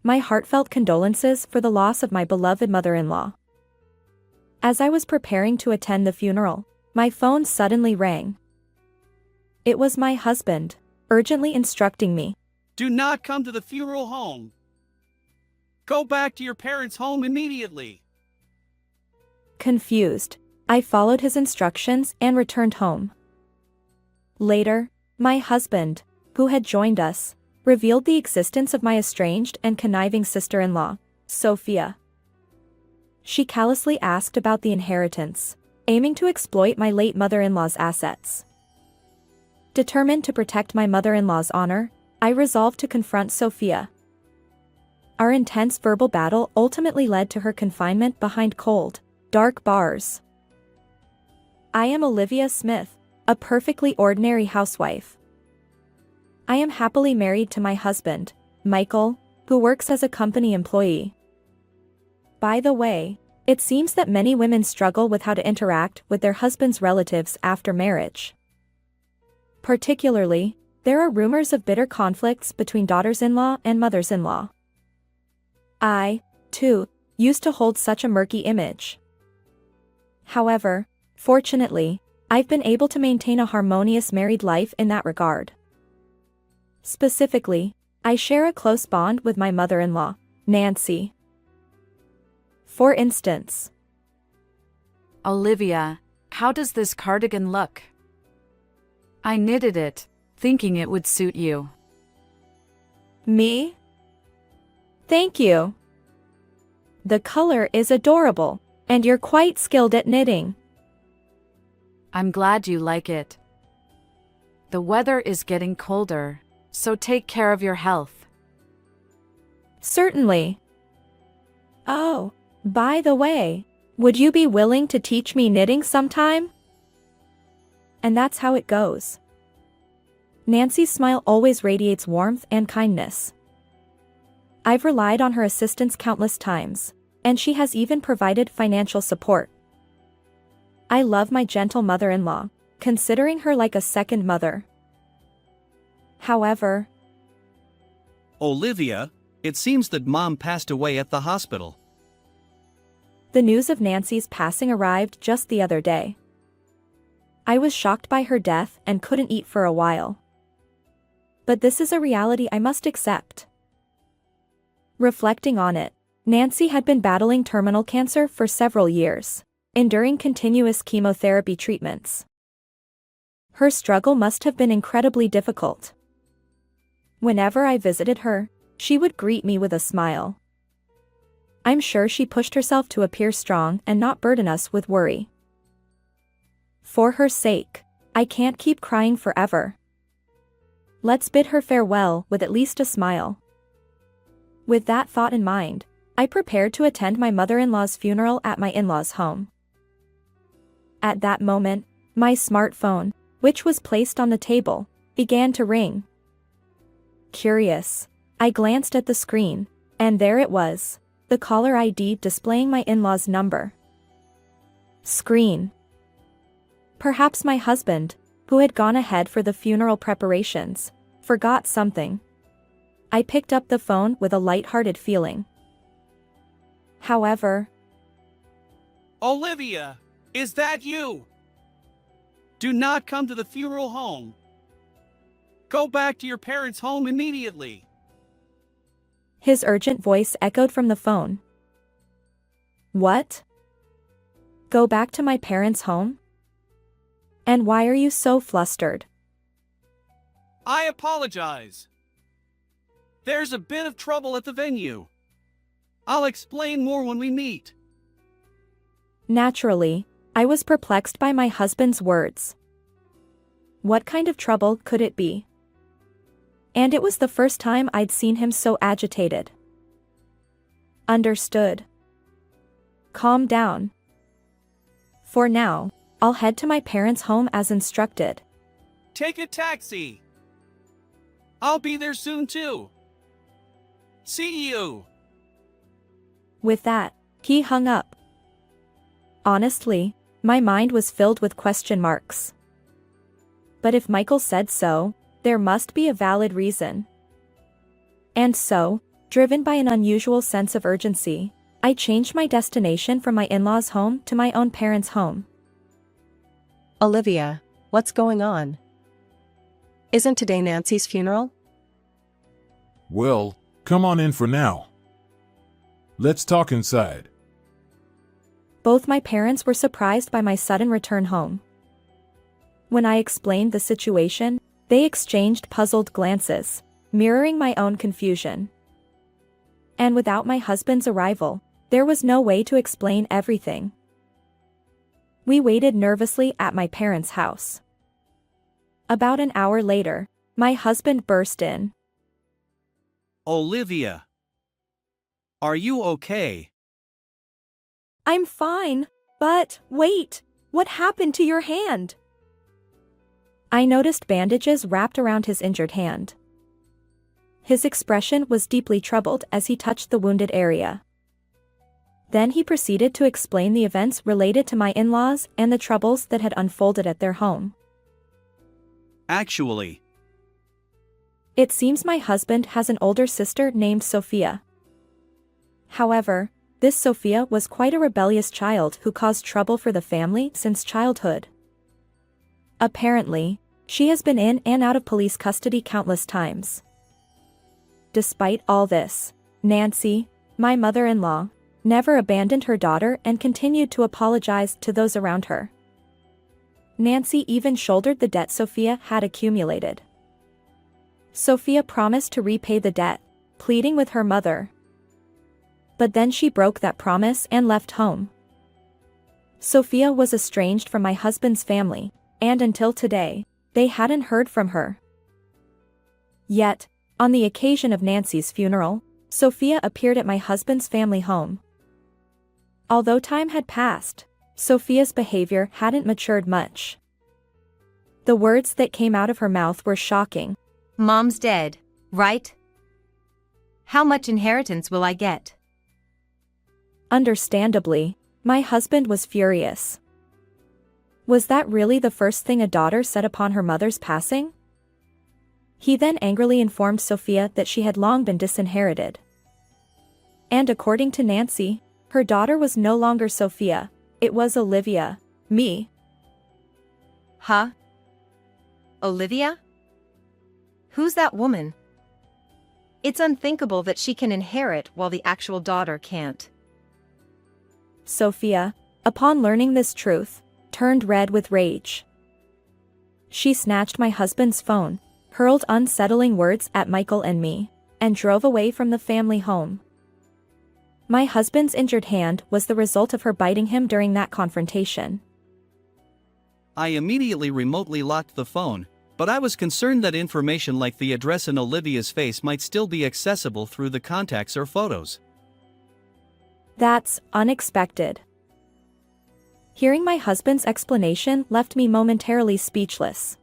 my heartfelt condolences for the loss of my beloved mother-in-law. As I was preparing to attend the funeral, my phone suddenly rang. It was my husband, urgently instructing me. Do not come to the funeral home. Go back to your parents' home immediately. Confused, I followed his instructions and returned home. Later, my husband, who had joined us, revealed the existence of my estranged and conniving sister-in-law, Sophia. She callously asked about the inheritance, aiming to exploit my late mother-in-law's assets. Determined to protect my mother-in-law's honor, I resolved to confront Sophia. Our intense verbal battle ultimately led to her confinement behind cold, dark bars. I am Olivia Smith, a perfectly ordinary housewife. I am happily married to my husband, Michael, who works as a company employee. By the way, it seems that many women struggle with how to interact with their husband's relatives after marriage. Particularly, there are rumors of bitter conflicts between daughters-in-law and mothers-in-law. I, too, used to hold such a murky image. However, fortunately, I've been able to maintain a harmonious married life in that regard. Specifically, I share a close bond with my mother-in-law, Nancy. For instance, Olivia, how does this cardigan look? I knitted it, thinking it would suit you. Me? Thank you. The color is adorable, and you're quite skilled at knitting. I'm glad you like it. The weather is getting colder, so take care of your health. Certainly. Oh, by the way, would you be willing to teach me knitting sometime? And that's how it goes. Nancy's smile always radiates warmth and kindness. I've relied on her assistance countless times, and she has even provided financial support. I love my gentle mother-in-law, considering her like a second mother. However, Olivia, it seems that Mom passed away at the hospital. the news of Nancy's passing arrived just the other day. I was shocked by her death and couldn't eat for a while. But this is a reality I must accept. Reflecting on it, Nancy had been battling terminal cancer for several years, enduring continuous chemotherapy treatments. Her struggle must have been incredibly difficult. Whenever I visited her, she would greet me with a smile. I'm sure she pushed herself to appear strong and not burden us with worry. For her sake, I can't keep crying forever. Let's bid her farewell with at least a smile. With that thought in mind, I prepared to attend my mother-in-law's funeral at my in-laws' home. At that moment, my smartphone, which was placed on the table, began to ring. Curious, I glanced at the screen, and there it was, the caller ID displaying my in-laws' number. Screen. Perhaps my husband, who had gone ahead for the funeral preparations, forgot something. I picked up the phone with a light-hearted feeling. However, Olivia, is that you? Do not come to the funeral home. Go back to your parents' home immediately. his urgent voice echoed from the phone. What? Go back to my parents' home? And why are you so flustered? I apologize. There's a bit of trouble at the venue. I'll explain more when we meet. Naturally, I was perplexed by my husband's words. What kind of trouble could it be? And it was the first time I'd seen him so agitated. Understood. Calm down. For now, I'll head to my parents' home as instructed. Take a taxi. I'll be there soon too. See you. With that, he hung up. Honestly, my mind was filled with question marks. But if Michael said so, there must be a valid reason. And so, Driven by an unusual sense of urgency, I changed my destination from my in-laws' home to my own parents' home. Olivia, what's going on? Isn't today Nancy's funeral? Well, come on in for now. Let's talk inside. Both my parents were surprised by my sudden return home. When I explained the situation, they exchanged puzzled glances, mirroring my own confusion. And without my husband's arrival, there was no way to explain everything. We waited nervously at my parents' house. About an hour later, my husband burst in. Olivia. Are you okay? I'm fine, but wait, what happened to your hand? I noticed bandages wrapped around his injured hand. His expression was deeply troubled as he touched the wounded area. Then he proceeded to explain the events related to my in-laws and the troubles that had unfolded at their home. Actually, It seems my husband has an older sister named Sophia. However, this Sophia was quite a rebellious child who caused trouble for the family since childhood. Apparently, she has been in and out of police custody countless times. Despite all this, Nancy, my mother-in-law, never abandoned her daughter and continued to apologize to those around her. Nancy even shouldered the debt Sophia had accumulated. Sophia promised to repay the debt, pleading with her mother. But then she broke that promise and left home. Sophia was estranged from my husband's family, and until today, they hadn't heard from her. Yet, on the occasion of Nancy's funeral, Sophia appeared at my husband's family home. Although time had passed, Sophia's behavior hadn't matured much. The words that came out of her mouth were shocking. Mom's dead, right? How much inheritance will I get? Understandably, my husband was furious. Was that really the first thing a daughter said upon her mother's passing? He then angrily informed Sophia that she had long been disinherited. And according to Nancy, her daughter was no longer Sophia, it was Olivia, me. Huh? Olivia? Who's that woman? It's unthinkable that she can inherit while the actual daughter can't. Sophia, upon learning this truth, turned red with rage. She snatched my husband's phone, hurled unsettling words at Michael and me, and drove away from the family home. My husband's injured hand was the result of her biting him during that confrontation. I immediately remotely locked the phone, but I was concerned that information like the address and Olivia's face might still be accessible through the contacts or photos. That's unexpected. Hearing my husband's explanation left me momentarily speechless.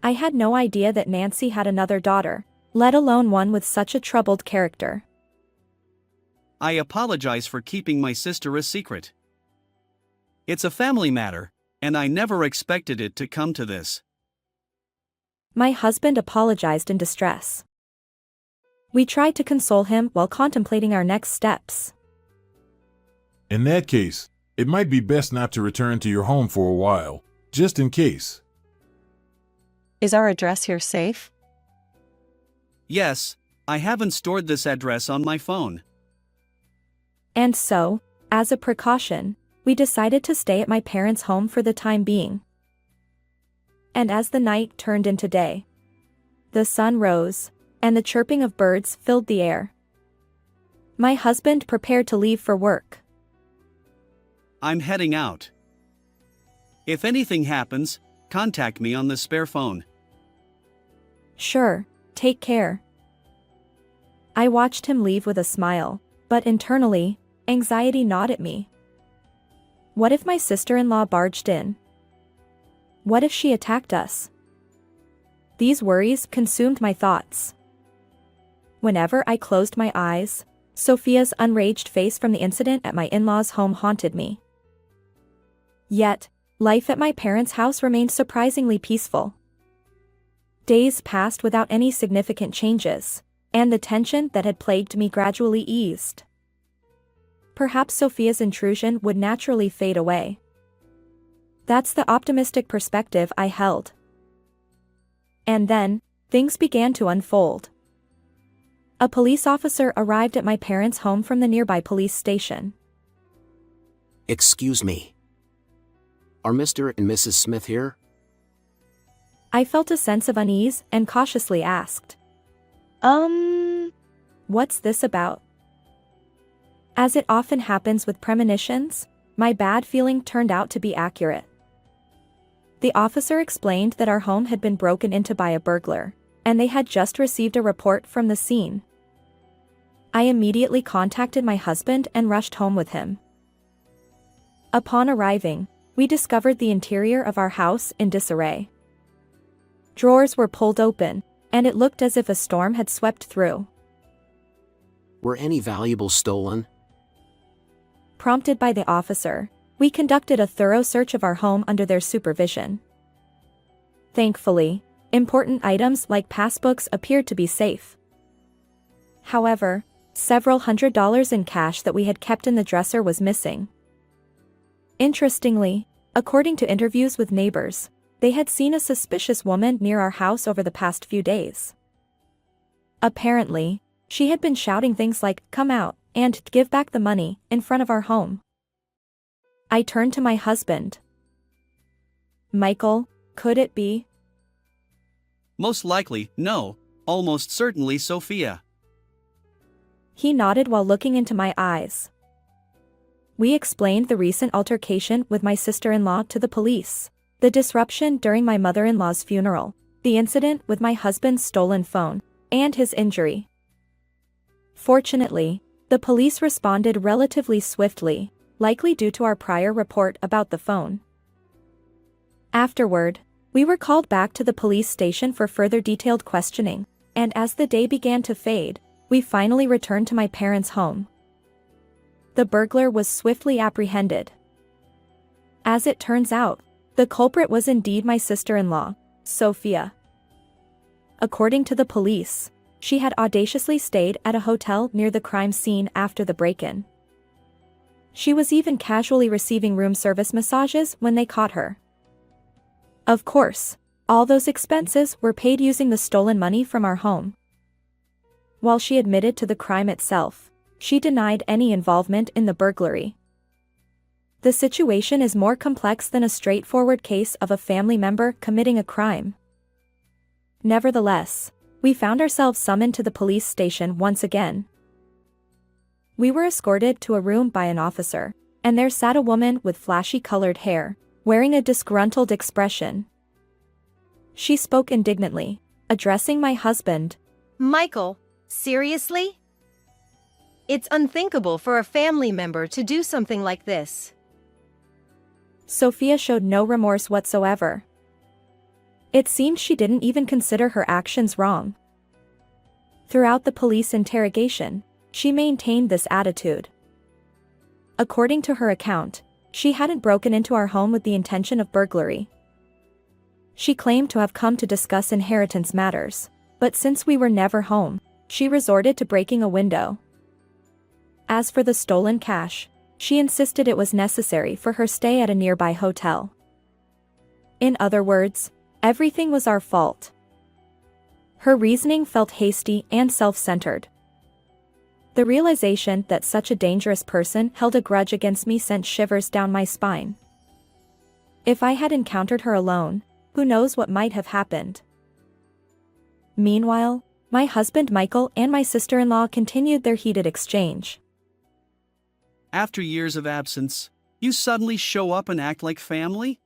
I had no idea that Nancy had another daughter, let alone one with such a troubled character. I apologize for keeping my sister a secret. It's a family matter, and I never expected it to come to this. My husband apologized in distress. We tried to console him while contemplating our next steps. In that case, it might be best not to return to your home for a while, just in case. Is our address here safe? Yes, I haven't stored this address on my phone. And so, as a precaution, we decided to stay at my parents' home for the time being. And as the night turned into day, the sun rose, and the chirping of birds filled the air. My husband prepared to leave for work. I'm heading out. If anything happens, contact me on the spare phone. Sure, take care. I watched him leave with a smile, but internally, anxiety gnawed at me. What if my sister-in-law barged in? What if she attacked us? These worries consumed my thoughts. Whenever I closed my eyes, Sophia's enraged face from the incident at my in-laws' home haunted me. Yet, life at my parents' house remained surprisingly peaceful. Days passed without any significant changes, and the tension that had plagued me gradually eased. Perhaps Sophia's intrusion would naturally fade away. That's the optimistic perspective I held. And then, things began to unfold. A police officer arrived at my parents' home from the nearby police station. Excuse me. Are Mr. and Mrs. Smith here? I felt a sense of unease and cautiously asked, What's this about? As it often happens with premonitions, my bad feeling turned out to be accurate. The officer explained that our home had been broken into by a burglar, and they had just received a report from the scene. I immediately contacted my husband and rushed home with him. Upon arriving, we discovered the interior of our house in disarray. Drawers were pulled open, and it looked as if a storm had swept through. Were any valuables stolen? Prompted by the officer, we conducted a thorough search of our home under their supervision. Thankfully, important items like passbooks appeared to be safe. However, several $100s in cash that we had kept in the dresser was missing. Interestingly, according to interviews with neighbors, they had seen a suspicious woman near our house over the past few days. Apparently, she had been shouting things like, "Come out," and "Give back the money," in front of our home. I turned to my husband. Michael, could it be? Most likely, no, almost certainly Sophia. He nodded while looking into my eyes. We explained the recent altercation with my sister-in-law to the police, the disruption during my mother-in-law's funeral, the incident with my husband's stolen phone, and his injury. Fortunately, the police responded relatively swiftly, likely due to our prior report about the phone. Afterward, we were called back to the police station for further detailed questioning, and as the day began to fade, we finally returned to my parents' home. The burglar was swiftly apprehended. As it turns out, the culprit was indeed my sister-in-law, Sophia. According to the police, she had audaciously stayed at a hotel near the crime scene after the break-in. She was even casually receiving room service massages when they caught her. Of course, all those expenses were paid using the stolen money from our home. While she admitted to the crime itself, she denied any involvement in the burglary. The situation is more complex than a straightforward case of a family member committing a crime. Nevertheless, we found ourselves summoned to the police station once again. We were escorted to a room by an officer, and there sat a woman with flashy-colored hair, wearing a disgruntled expression. She spoke indignantly, addressing my husband. Michael, seriously? It's unthinkable for a family member to do something like this. Sophia showed no remorse whatsoever. It seemed she didn't even consider her actions wrong. Throughout the police interrogation, she maintained this attitude. According to her account, she hadn't broken into our home with the intention of burglary. She claimed to have come to discuss inheritance matters, but since we were never home, she resorted to breaking a window. As for the stolen cash, she insisted it was necessary for her stay at a nearby hotel. In other words, everything was our fault. Her reasoning felt hasty and self-centered. The realization that such a dangerous person held a grudge against me sent shivers down my spine. If I had encountered her alone, who knows what might have happened. Meanwhile, my husband Michael and my sister-in-law continued their heated exchange. After years of absence, you suddenly show up and act like family?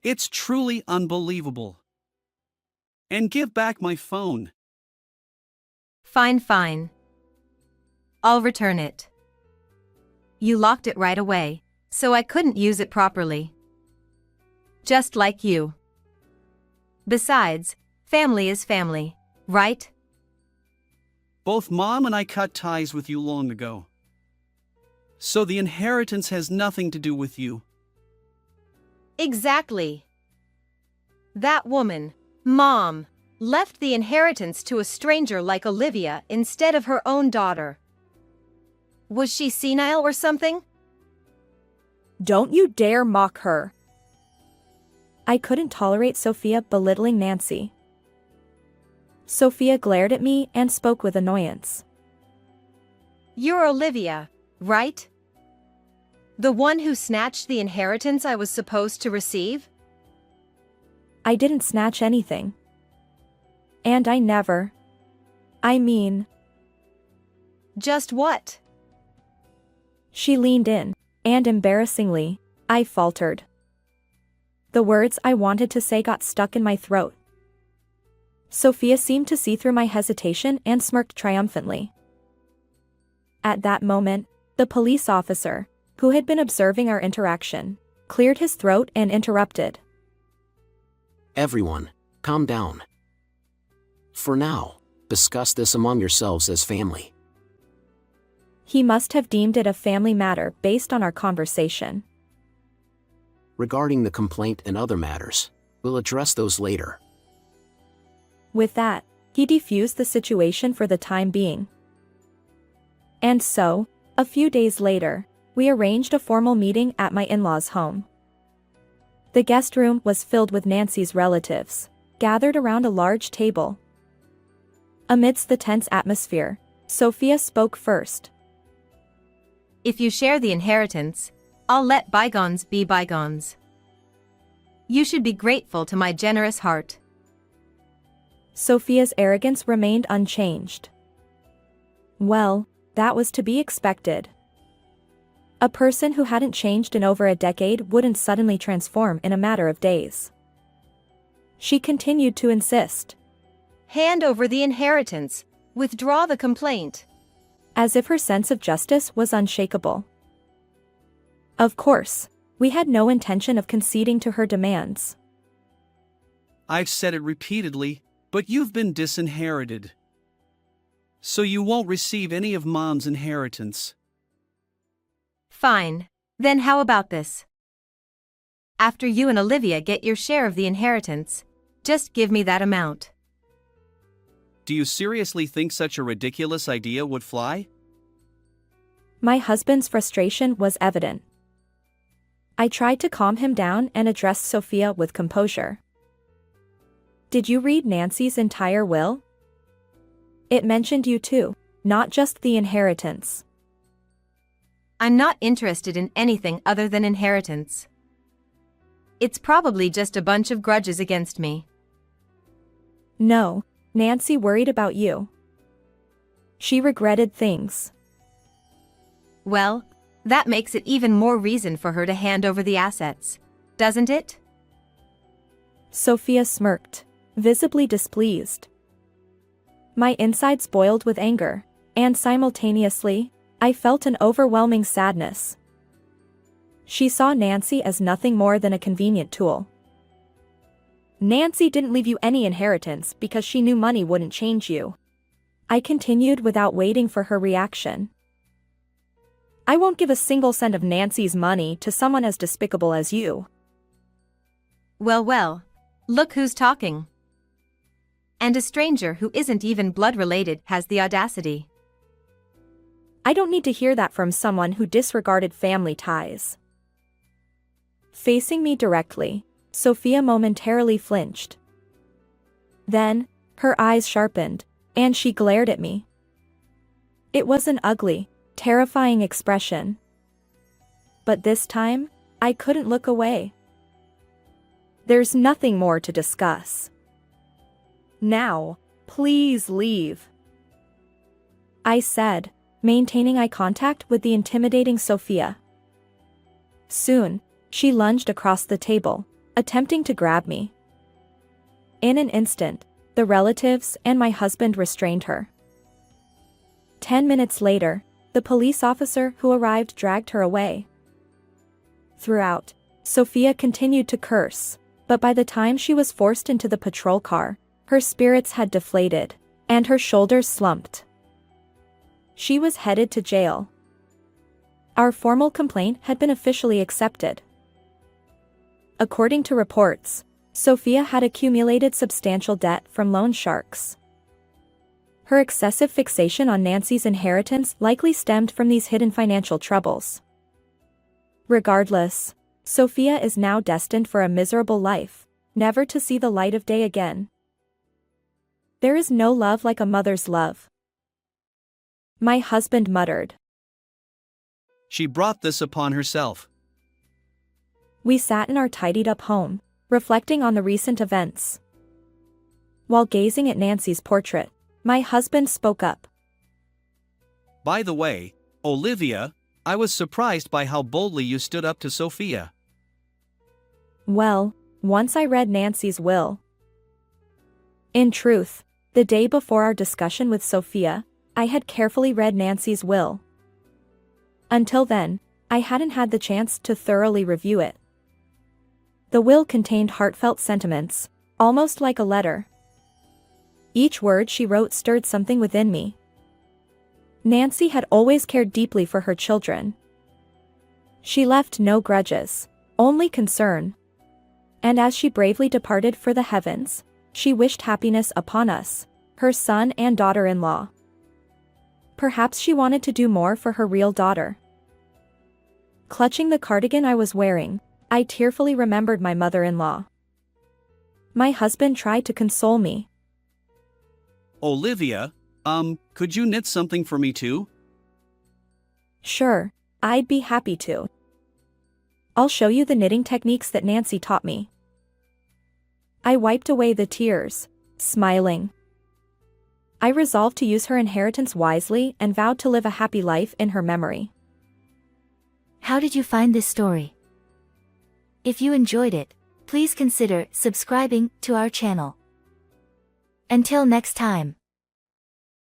It's truly unbelievable. And give back my phone. Fine. I'll return it. You locked it right away, so I couldn't use it properly. Just like you. Besides, family is family, right? Both Mom and I cut ties with you long ago. So the inheritance has nothing to do with you. Exactly. That woman, Mom, left the inheritance to a stranger like Olivia instead of her own daughter. Was she senile or something? Don't you dare mock her. I couldn't tolerate Sophia belittling Nancy. Sophia glared at me and spoke with annoyance. You're Olivia, right? The one who snatched the inheritance I was supposed to receive? I didn't snatch anything. And I never. I mean. Just what? She leaned in, and embarrassingly, I faltered. The words I wanted to say got stuck in my throat. Sophia seemed to see through my hesitation and smirked triumphantly. At that moment, the police officer, who had been observing our interaction, cleared his throat and interrupted. Everyone, calm down. For now, discuss this among yourselves as family. He must have deemed it a family matter based on our conversation. Regarding the complaint and other matters, we'll address those later. With that, he defused the situation for the time being. And so, a few days later, we arranged a formal meeting at my in-laws' home. The guest room was filled with Nancy's relatives, gathered around a large table. Amidst the tense atmosphere, Sophia spoke first. If you share the inheritance, I'll let bygones be bygones. You should be grateful to my generous heart. Sophia's arrogance remained unchanged. Well, that was to be expected. A person who hadn't changed in over a decade wouldn't suddenly transform in a matter of days. She continued to insist. Hand over the inheritance. Withdraw the complaint. As if her sense of justice was unshakable. Of course, we had no intention of conceding to her demands. I've said it repeatedly, but you've been disinherited. So you won't receive any of Mom's inheritance. Fine. Then how about this? After you and Olivia get your share of the inheritance, just give me that amount. Do you seriously think such a ridiculous idea would fly? My husband's frustration was evident. I tried to calm him down and addressed Sophia with composure. Did you read Nancy's entire will? It mentioned you too, not just the inheritance. I'm not interested in anything other than inheritance. It's probably just a bunch of grudges against me. No, Nancy worried about you. She regretted things. Well, that makes it even more reason for her to hand over the assets, doesn't it? Sophia smirked, visibly displeased. My insides boiled with anger, and simultaneously, I felt an overwhelming sadness. She saw Nancy as nothing more than a convenient tool. Nancy didn't leave you any inheritance because she knew money wouldn't change you. I continued without waiting for her reaction. I won't give a single cent of Nancy's money to someone as despicable as you. Well, look who's talking. And a stranger who isn't even blood related has the audacity. I don't need to hear that from someone who disregarded family ties. Facing me directly, Sophia momentarily flinched. Then, her eyes sharpened, and she glared at me. It was an ugly, terrifying expression. But this time, I couldn't look away. There's nothing more to discuss. Now, please leave. I said, maintaining eye contact with the intimidating Sophia. Soon, she lunged across the table, attempting to grab me. In an instant, the relatives and my husband restrained her. 10 minutes later, the police officer who arrived dragged her away. Throughout, Sophia continued to curse, but by the time she was forced into the patrol car, her spirits had deflated, and her shoulders slumped. She was headed to jail. Our formal complaint had been officially accepted. According to reports, Sophia had accumulated substantial debt from loan sharks. Her excessive fixation on Nancy's inheritance likely stemmed from these hidden financial troubles. Regardless, Sophia is now destined for a miserable life, never to see the light of day again. There is no love like a mother's love. My husband muttered. She brought this upon herself. We sat in our tidied-up home, reflecting on the recent events. While gazing at Nancy's portrait, my husband spoke up. By the way, Olivia, I was surprised by how boldly you stood up to Sophia. Well, once I read Nancy's will. In truth, the day before our discussion with Sophia, I had carefully read Nancy's will. Until then, I hadn't had the chance to thoroughly review it. The will contained heartfelt sentiments, almost like a letter. Each word she wrote stirred something within me. Nancy had always cared deeply for her children. She left no grudges, only concern. And as she bravely departed for the heavens, she wished happiness upon us, her son and daughter-in-law. Perhaps she wanted to do more for her real daughter. Clutching the cardigan I was wearing, I tearfully remembered my mother-in-law. My husband tried to console me. Olivia, could you knit something for me too? Sure, I'd be happy to. I'll show you the knitting techniques that Nancy taught me. I wiped away the tears, smiling. I resolved to use her inheritance wisely and vowed to live a happy life in her memory. How did you find this story? If you enjoyed it, please consider subscribing to our channel. Until next time.